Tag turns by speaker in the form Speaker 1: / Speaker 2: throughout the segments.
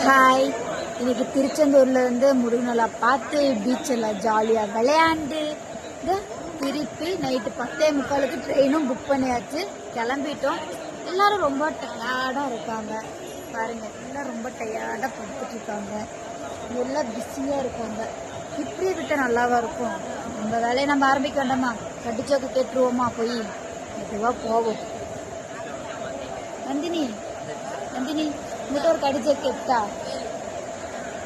Speaker 1: Hi, இன்னைக்கு திருச்செந்தூர்ல இருந்து முருகனலா பார்த்து பீச்சில் ஜாலியாக விளையாண்டு திருப்பி நைட்டு 10:45 ட்ரெயினும் புக் பண்ணியாச்சு. கிளம்பிட்டோம். எல்லாரும் ரொம்ப டயர்டாக இருக்காங்க. பாருங்க, எல்லாம் ரொம்ப டயர்டாக படுத்துட்டு இருக்காங்க. எல்லாம் பிஸியாக இருக்காங்க. இப்படியே விட்டால் நல்லாவா இருக்கும்? நம்ம வேலையை நம்ம ஆரம்பிக்க வேண்டாமா? கடிச்சோக்கு கேட்டுருவோமா? போய் மெதுவாக போவோம். நந்தினி நந்தினி உங்கள்கிட்ட ஒரு கடிச்ச கேட்டா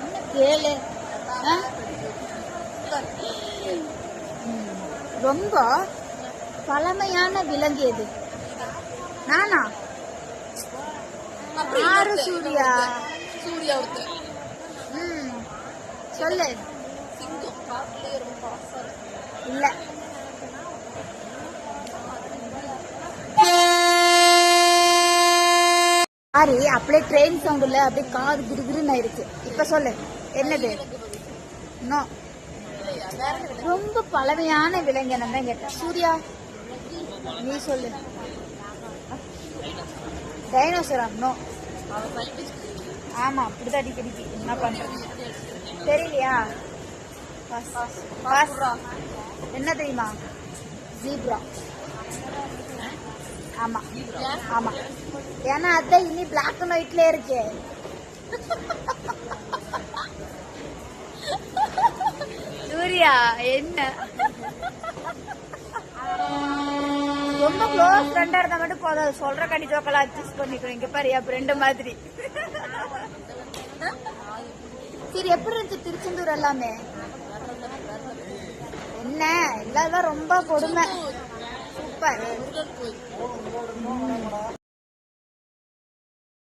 Speaker 1: என்ன கேளு. ரொம்ப பழமையான விலங்கு எது? நானா? யாரு? சூர்யா. சொல்லு. இல்ல, சாரி, அப்படியே ட்ரெயின் சவுண்டுல அப்படியே காது கிருகிருன்னு ஆயிடுச்சு. இப்ப சொல்லு, என்னது? நோ, ரொம்ப பழமையான விலங்கு என்ன கேட்டேன். சூர்யா, நீ சொல்லு. டைனோசரா? நோ. ஆமா, அப்படிதான் அடிக்கடிக்கு. என்ன பண்றது தெரியலையா? என்ன தெரியுமா? ஜீப்ரா. ஆமா ஆமா, ஏன்னா அதான் இனி பிளாக் அண்ட் ஒயிட்ல இருக்கு. சூர்யா என்ன ரொம்ப க்ளோஸ் ஃப்ரெண்டா இருந்தா மட்டும் போதும். சொல்ற கண்டி ஜோக்கெல்லாம் அட்ஜஸ்ட் பண்ணிக்கணும். இங்க பாரு, என் ஃப்ரெண்டு மாதிரி. சரி, எப்படி இருந்துச்சு திருச்செந்தூர் எல்லாமே? என்ன எல்லாம் ரொம்ப கொடுமை. சூப்பர்.